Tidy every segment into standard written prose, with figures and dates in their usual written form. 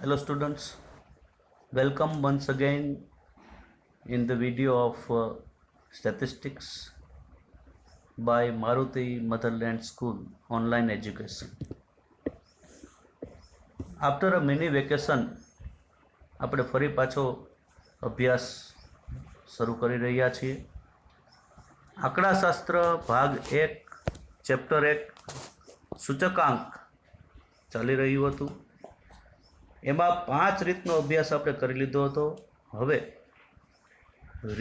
Hello students, welcome once again in the video of statistics by Maruti Motherland School online education. After a mini vacation આપણે ફરી પાછો અભ્યાસ શરૂ કરી રહ્યા છીએ. આંકડાશાસ્ત્ર ભાગ 1 ચેપ્ટર 1 સૂચકાંક ચાલી રહ્યું હતું. એમાં 5 રીતનો અભ્યાસ આપણે કરી લીધો હતો. હવે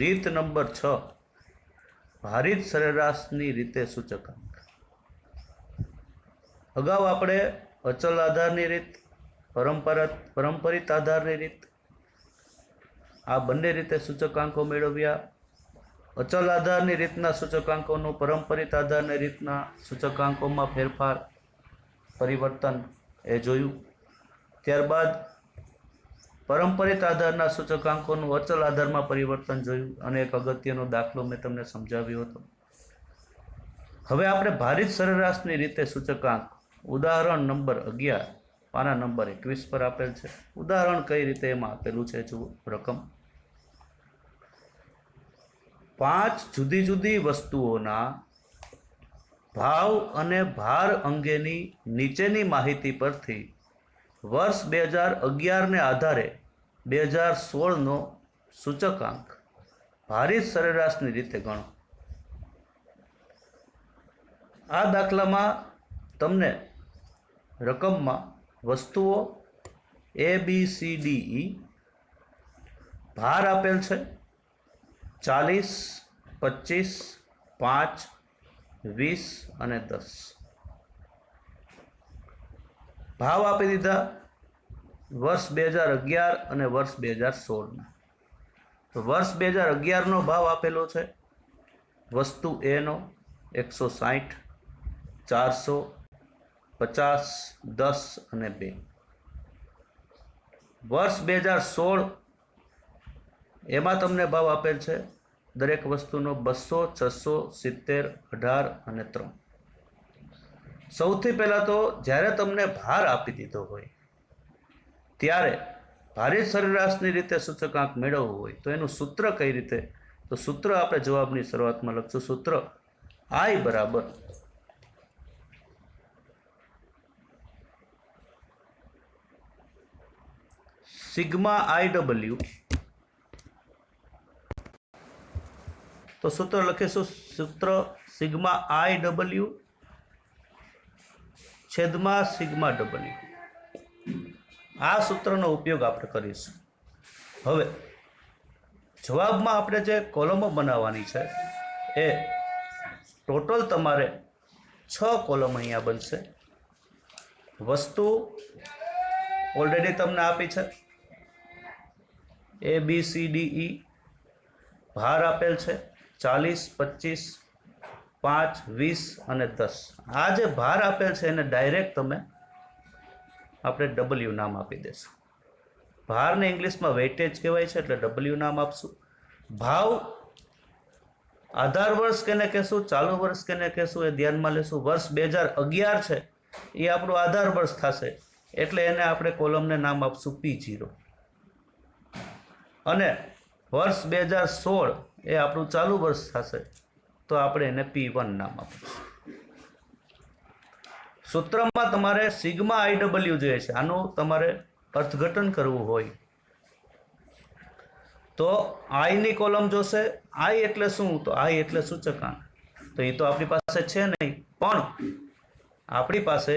રીત નંબર 6 ભારિત સરેરાશની રીતે સૂચકાંક. અગાઉ આપણે અચલ આધારની રીત, પરંપરિત આધારની રીત, આ બંને રીતે સૂચકાંકો મેળવ્યા. અચલ આધારની રીતના સૂચકાંકોનું પરંપરિત આધારની રીતના સૂચકાંકોમાં ફેરફાર, પરિવર્તન એ જોયું. ત્યારબાદ પરંપરિત આધારના સૂચકાંકોનું અચલ આધારમાં પરિવર્તન જોયું અને એક અગત્યનો દાખલો મેં તમને સમજાવ્યો હતો. હવે આપણે ભારિત સરેરાશની રીતે સૂચકાંક ઉદાહરણ નંબર 11 પાના નંબર 21 પર આપેલ છે. ઉદાહરણ કઈ રીતે એમાં આપેલું છે જુઓ. રકમ 5 જુદી જુદી વસ્તુઓના ભાવ અને ભાર અંગેની નીચેની માહિતી પરથી વર્ષ 2011ને આધારે 2016નો સૂચકાંક ભારિત સરેરાશની રીતે ગણો. આ દાખલામાં તમને રકમમાં વસ્તુઓ ABCDE ભાર આપેલ છે 40, 25, 5, 20 અને 10. ભાવ આપી દીધા વર્ષ 2011 અને વર્ષ 2016ના. તો વર્ષ 2011નો ભાવ આપેલો છે વસ્તુ A નો 160, 400, 50, 10 અને 2. વર્ષ 2016 એમાં તમને ભાવ આપેલ છે દરેક વસ્તુનો 200, 670, 18 અને 3. સૌથી પહેલાં તો જ્યારે તમને ભાર આપી દીધો હોય ત્યારે ભારિત સરેરાશની રીતે સૂચકાંક મેળવવું હોય તો એનું સૂત્ર કઈ રીતે? તો સૂત્ર આપણે જવાબની શરૂઆતમાં લખશું. સૂત્ર I બરાબર સિગ્મા IW. તો સૂત્ર લખીશું. સૂત્ર સિગ્મા IW છેદમાં સિગ્મા W. આ સૂત્રનો ઉપયોગ આપણે કરીશું. હવે જવાબમાં આપણે જે કોલમો બનાવવાની છે એ ટોટલ તમારે 6 કોલમ અહીંયા બનશે. વસ્તુ ઓલરેડી તમને આપી છે ABCDE. ભાર આપેલ છે 40, 25, 5, 20 અને 10. આ જે ભાર આપેલ છે એને ડાયરેક્ટ તમે આપણે W નામ આપી દેશું. ભારને ઇંગ્લિશમાં વેઇટેજ કહેવાય છે એટલે W નામ આપશું. ભાવ આધાર વર્ષ કેને કહેશું, ચાલુ વર્ષ કેને કહેશું એ ધ્યાનમાં લેશું. વર્ષ 2011 છે એ આપણું આધાર વર્ષ થશે એટલે એને આપણે કોલમને નામ આપશું P0. અને વર્ષ 2016 એ આપણું ચાલુ વર્ષ થશે તો આપણે એને P1 નામ આપીશું. સૂત્રમાં તમારે સિગ્મા IW જોઈએ છે. આનું તમારે અર્થઘટન કરવું હોય તો I ની કોલમ જોશે. I એટલે શું? તો I એટલે સૂચકાંક. તો એ તો આપણી પાસે છે નહીં, પણ આપણી પાસે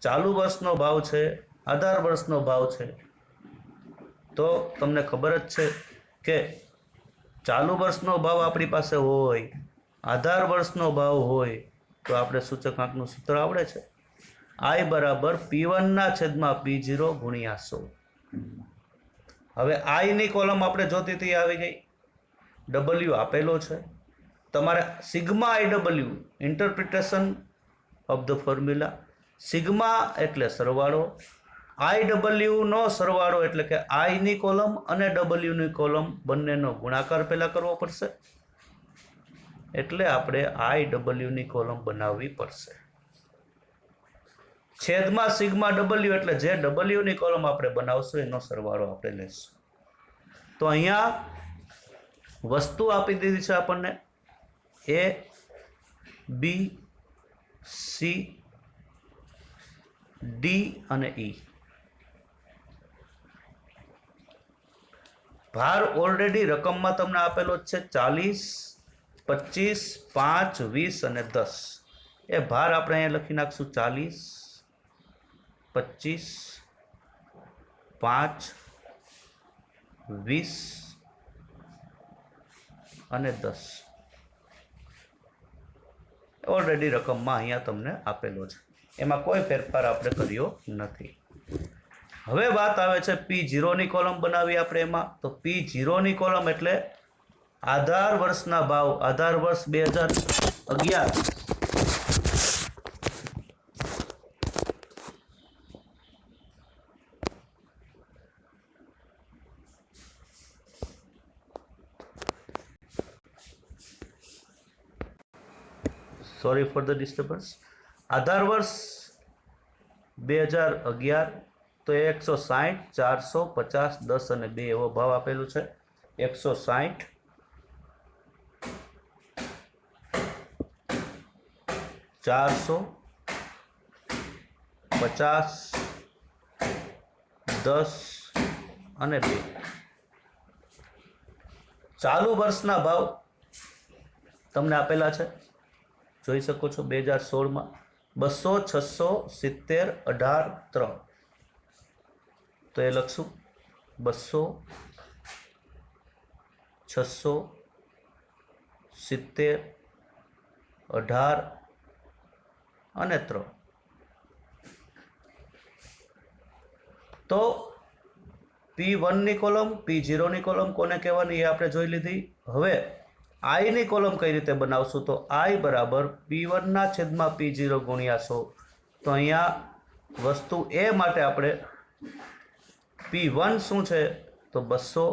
ચાલુ વર્ષનો ભાવ છે, આધાર વર્ષનો ભાવ છે. તો તમને ખબર જ છે કે ચાલુ વર્ષનો ભાવ આપણી પાસે હોય, આધાર વર્ષનો ભાવ હોય તો આપણે સૂચકાંકનું સૂત્ર આવડે છે. I બરાબર P1 ના છેદમાં P0 ગુણ્યા 100. હવે I ની કોલમ આપણે જોતી હતી આવી ગઈ. W આપેલો છે. તમારે sigma IW interpretation of the formula. Sigma એટલે સરવાળો, IW નો સરવાળો એટલે કે I ની કોલમ અને W ની કોલમ બંનેનો ગુણાકાર પહેલાં કરવો પડશે. એટલે આપણે IW ની કોલમ બનાવવી પડશે. છેદમાં સિગ્મા ડબલ્યુ એટલે જે ડબલ્યુની કોલમ આપણે બનાવશું એનો સરવાળો આપણે લેશું. તો અહીંયા વસ્તુ આપી દીધી છે આપણને એ બી સી ડી અને ઈ. ભાર ઓલરેડી રકમમાં તમને આપેલો જ છે 40, 25, 5, 20 અને 10. એ ભાર આપણે અહીંયા લખી નાખશું 40, 25, 5, 20 અને 10. ઓલરેડી રકમમાં અહીંયા તમને આપેલો છે, એમાં કોઈ ફેરફાર આપણે કર્યો નથી. હવે વાત આવે છે P0ની કોલમ બનાવી આપણે એમાં. તો P0ની કોલમ એટલે આધાર વર્ષના ભાવ, આધાર વર્ષ 2011. Sorry for the disturbance. આધાર વર્ષ 2011 તો 160, 450, 10 અને 2 એવો ભાવ આપેલું છે. 160, 450, 10 અને 2. ચાલુ વર્ષના ભાવ તમને આપેલા છે, જોઈ શકો છો. 2016માં 200, 670, 18, 3. તો એ લખશું 200, 670, 18 અને 3. તો P1ની કોલમ, P0ની કોલમ કોને કહેવાની એ આપણે જોઈ લીધી. હવે આઈની કોલમ કઈ રીતે બનાવશું? તો આઈ બરાબર P1 છેદમાં P0 ગુણ્યા 100. તો અહીંયા વસ્તુ એ માટે આપણે P1 શું છે? તો 200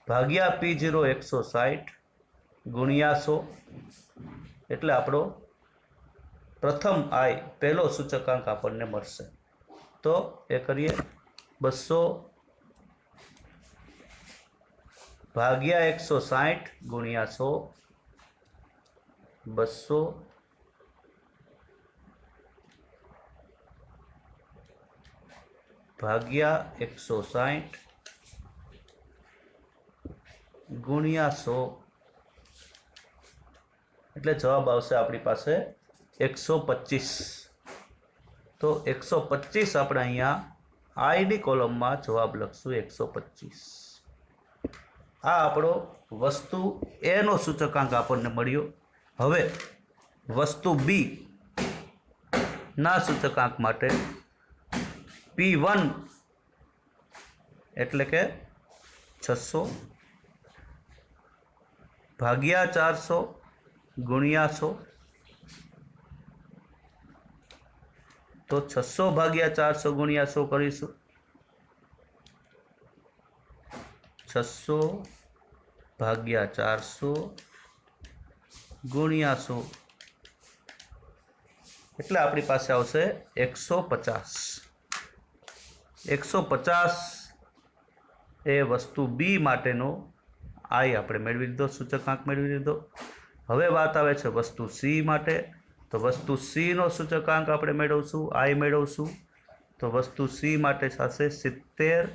ભાગ્યા P0 160 ગુણ્યા 100 એટલે આપણો પ્રથમ આઈ પહેલો સૂચકાંક આપણને મળશે. તો એ કરીએ 200 ભાગ્યા 160 ગુણ્યા 100, 200 ભાગ્યા 160 ગુણ્યા 100 એટલે જવાબ આવશે આપણી પાસે 125. તો 125 આપણે અહીંયા આઈની કોલમમાં જવાબ લખશું 125. આ આપણો વસ્તુ એ નો સૂચકાંક આપણને મળ્યો. હવે વસ્તુ બી ના સૂચકાંક માટે P1 એટલે કે 600 ભાગ્યા 400 ગુણ્યા 100. તો 600 ભાગ્યા 400 ગુણ્યા 100 કરીશું. 600 ભાગ્યા 400 ગુણ્યા 100 એટલે આપણી પાસે આવશે 150. 150 એ વસ્તુ બી માટેનો આઈ આપણે મેળવી લીધો, સૂચકાંક મેળવી લીધો. હવે વાત આવે છે વસ્તુ સી માટે. તો વસ્તુ સી નો સૂચકાંક આપણે મેળવશું, આઈ મેળવશું. તો વસ્તુ સી માટે થશે 70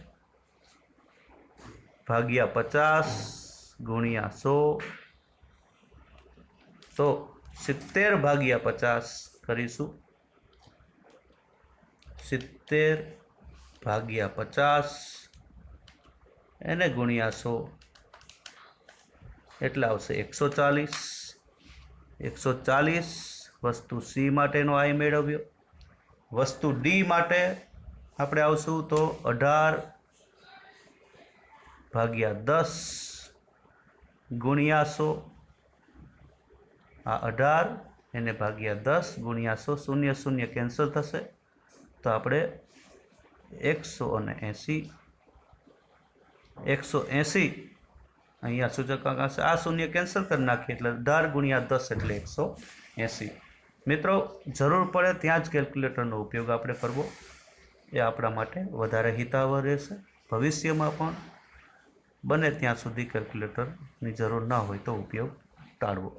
ભાગ્યા 50 ગુણ્યા 100. તો 70 ભાગ્યા 50 કરીશું. 70 ભાગ્યા 50 એને ગુણ્યા 100 એટલે આવશે 140. 140 વસ્તુ સી માટેનો આઈ મેળવ્યો. વસ્તુ ડી માટે આપણે આવશું તો 18 ભાગ્યા 10 ગુણ્યા 100. આ 18 એને ભાગ્યા 10 ગુણ્યા 100, 0 0 કેન્સલ થશે. તો આપણે 180 અહીંયા સૂચકાંક હશે. આ શૂન્ય કેન્સલ કરી નાખીએ એટલે 18 ગુણ્યા 10 એટલે 180. મિત્રો જરૂર પડે ત્યાં જ કેલ્ક્યુલેટરનો ઉપયોગ આપણે કરવો, એ આપણા માટે વધારે હિતાવહ રહેશે. ભવિષ્યમાં પણ બને ત્યાં સુધી કેલ્ક્યુલેટરની જરૂર ના હોય તો ઉપયોગ ટાળવો.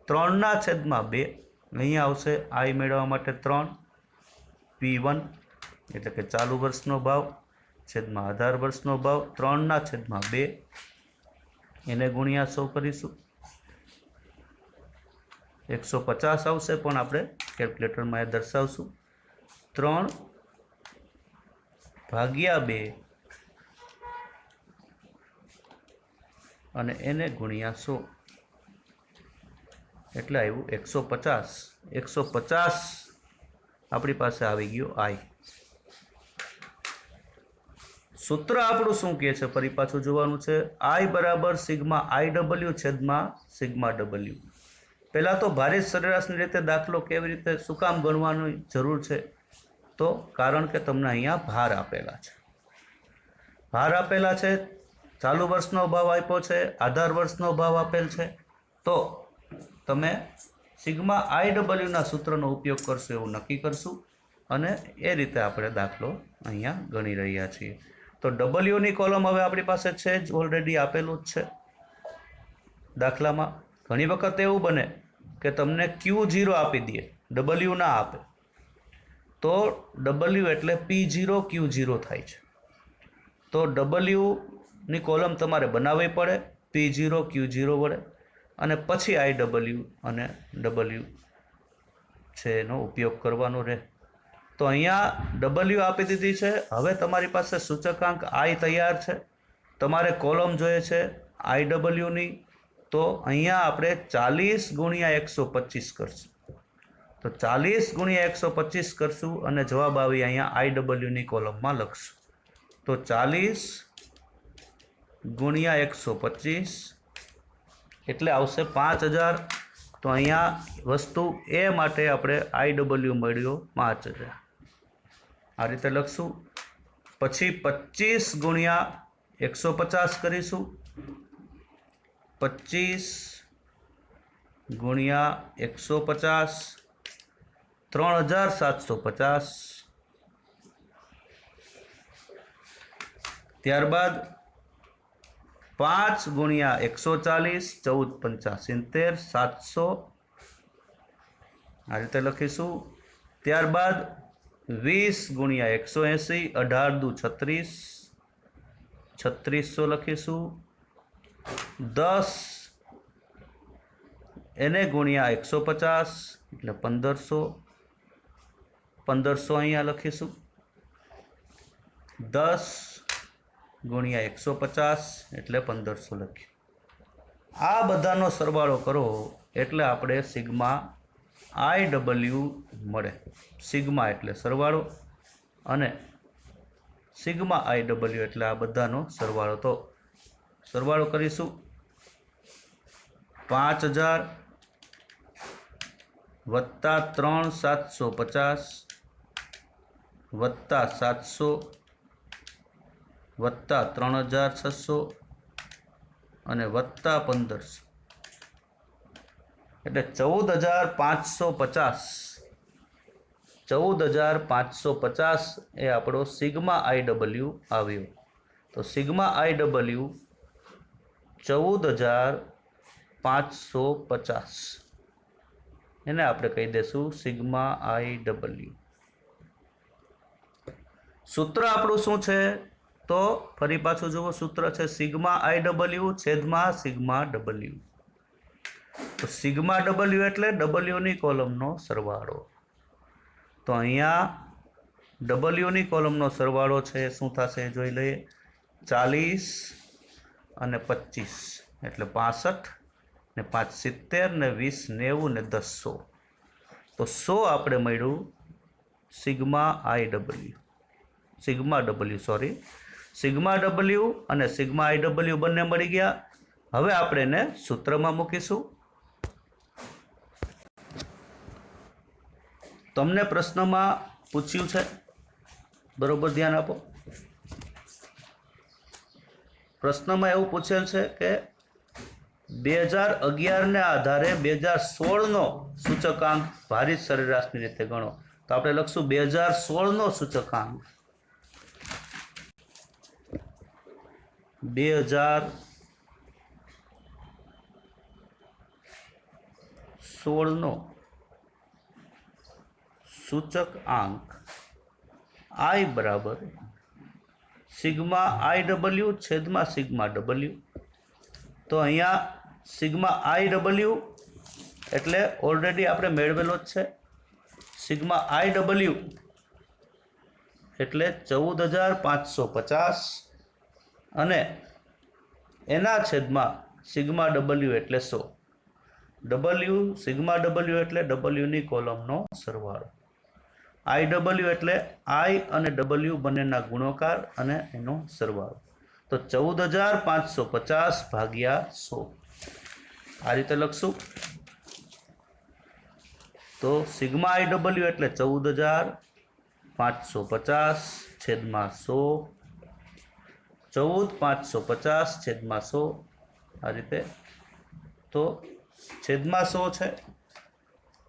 3/2 અહીંયા આવશે આઈ મેળવવા માટે 3 P1 એટલે કે ચાલુ વર્ષનો ભાવ છેદમાં 18 વર્ષનો ભાવ 3/2 એને ગુણ્યા 100 કરીશું. 150 આવશે પણ આપણે કેલ્ક્યુલેટરમાં એ દર્શાવશું. 3/2 અને એને ગુણ્યા 100 એટલે આવ્યું 150. 150 આપણી પાસે આવી ગયું આઈ. સૂત્ર આપણું શું કહે છે ફરી પાછું જોવાનું છે. આઈ બરાબર સિગ્મા IW છેદમાં સિગ્મા W. પહેલાં તો ભારિત સરેરાશની રીતે દાખલો કેવી રીતે શું કામ ગણવાની જરૂર છે, તો કારણ કે તમને અહીંયા ભાર આપેલા છે. ભાર આપેલા છે, ચાલુ વર્ષનો ભાવ આપ્યો છે, આધાર વર્ષનો ભાવ આપેલ છે, તો તમે સિગ્મા IWના સૂત્રનો ઉપયોગ કરશો એવું નક્કી કરશું અને એ રીતે આપણે દાખલો અહીંયા ગણી રહ્યા છીએ. તો ડબલ્યુની કોલમ હવે આપણી પાસે છે જ, ઓલરેડી આપેલું જ છે દાખલામાં. ઘણી વખત એવું બને કે તમને Q0 આપી દે, ડબલ્યુ ના આપે, તો ડબલ્યુ એટલે P0 Q0 થાય છે. તો ડબલ્યુની કોલમ તમારે બનાવવી પડે P0 Q0 વડે અને પછી IW અને W છે એનો ઉપયોગ કરવાનો રહે. તો અહીંયા W આપી દીધી છે. હવે તમારી પાસે સૂચકાંક I તૈયાર છે, તમારે કોલમ જોઈએ છે IWની, તો અહીંયા આપણે 40 ગુણ્યા 125 કરશું. તો 40 ગુણ્યા 125 કરશું અને જવાબ આવી અહીંયા IWની કોલમમાં લખશું. તો 40 ગુણ્યા 125 એટલે આવશે 5000. તો અહીંયા વસ્તુ એ માટે આપણે IW મળ્યો 5000, આ રીતે લખશું. પછી 25 ગુણ્યા 150 કરીશું. 25 ગુણ્યા 150 3750. ત્યારબાદ 5 ગુણ્યા 140 14 75 700, આ રીતે લખીશું. ત્યારબાદ 20 ગુણ્યા 180 18 દુ 36 3600 લખીશું. 10 એને ગુણ્યા 150 એટલે 1500 અહીંયા લખીશું. 10 ગુણ્યા 150 એટલે 1500 લખ્યું. આ બધાનો સરવાળો કરો એટલે આપણે સિગ્મા IW મળે. સિગ્મા એટલે સરવાળો અને સિગ્મા IW એટલે આ બધાનો સરવાળો. તો સરવાળો કરીશું. 5000 વત્તા 3750 વત્તા 700 વત્તા 3600 અને વત્તા 1500 એટલે 14550. 14550 એ આપણો સિગ્મા IW આવ્યો. તો સિગ્મા IW 14550, એને આપણે કહી દઈશું સિગ્મા IW. સૂત્ર આપણું શું છે, તો ફરી પાછું જુઓ. સૂત્ર છે સિગ્મા IW છેદમાં સિગ્મા W. તો સિગ્મા W એટલે ડબલ્યુની કોલમનો સરવાળો. તો અહીંયા ડબલ્યુની કોલમનો સરવાળો છે શું થશે જોઈ લઈએ. 40 અને 25 એટલે 65 ને 5 70 ને 20 90 ને 10 100. તો 100 આપણે મળ્યું સિગ્મા W અને સિગ્મા IW બંને મળી ગયા. હવે આપણે એને સૂત્રમાં મૂકીશું. તમને પ્રશ્નમાં પૂછ્યું છે, બરોબર ધ્યાન આપો. પ્રશ્નમાં એવું પૂછેલ છે કે 2011 ને આધારે 2016 નો સૂચકાંક ભારિત સરેરાશની રીતે ગણો. તો આપણે લખશું 2016 નો સૂચકાંક 2016 નો સૂચકાંક I બરાબર સિગ્મા IW છેદમાં સિગ્મા W. તો અહીંયા સિગ્મા IW એટલે ઓલરેડી આપણે મેળવેલો જ છે. સિગ્મા IW એટલે 14,550 અને એના છેદમાં સિગ્મા W એટલે 100. સિગ્મા W એટલે W ની કોલમનો સરવાળો. IW એટલે I અને W બંનેના ગુણોકાર અને એનો સરવાળો. તો 14,550 ભાગ્યા 100 આ રીતે લખશું. તો સિગ્મા IW એટલે 14,550 છેદમાં 100. 14,550 છેદમાં 100 આ રીતે. તો છેદમાં 100 છે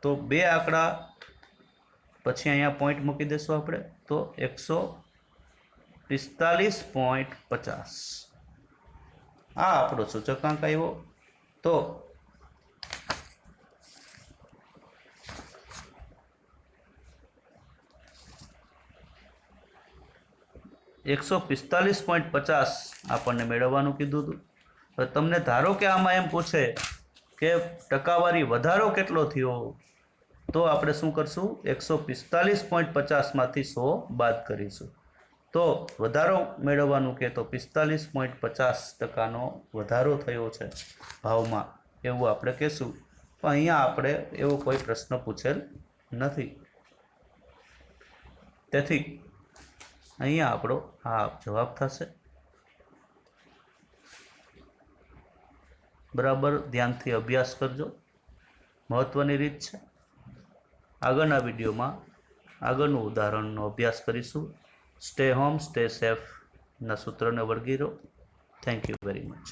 તો બે આંકડા પછી અહીંયા પોઈન્ટ મૂકી દેશું આપણે. તો 145.50 આ આપણો સૂચકાંક આવ્યો. તો $145.50 આપણને મેળવવાનું કીધું હતું. હવે તમને ધારો કે આમાં એમ પૂછે કે ટકાવારી વધારો કેટલો થયો, તો આપણે શું કરશું? 145.50 માંથી 100 બાદ કરીશું. તો વધારો મેળવવાનું કે તો 45.50% વધારો થયો છે ભાવમાં, એવું આપણે કહેશું. પણ અહીંયા આપણે એવો કોઈ પ્રશ્ન પૂછેલ નથી, તેથી અહીંયા આપણો આ જવાબ થશે. બરાબર ધ્યાનથી અભ્યાસ કરજો, મહત્વની રીત છે. આગળના વિડીયોમાં આગળનું ઉદાહરણનો અભ્યાસ કરીશું. સ્ટે હોમ સ્ટે સેફ ના સૂત્રને વળગી રહો. Thank you very much.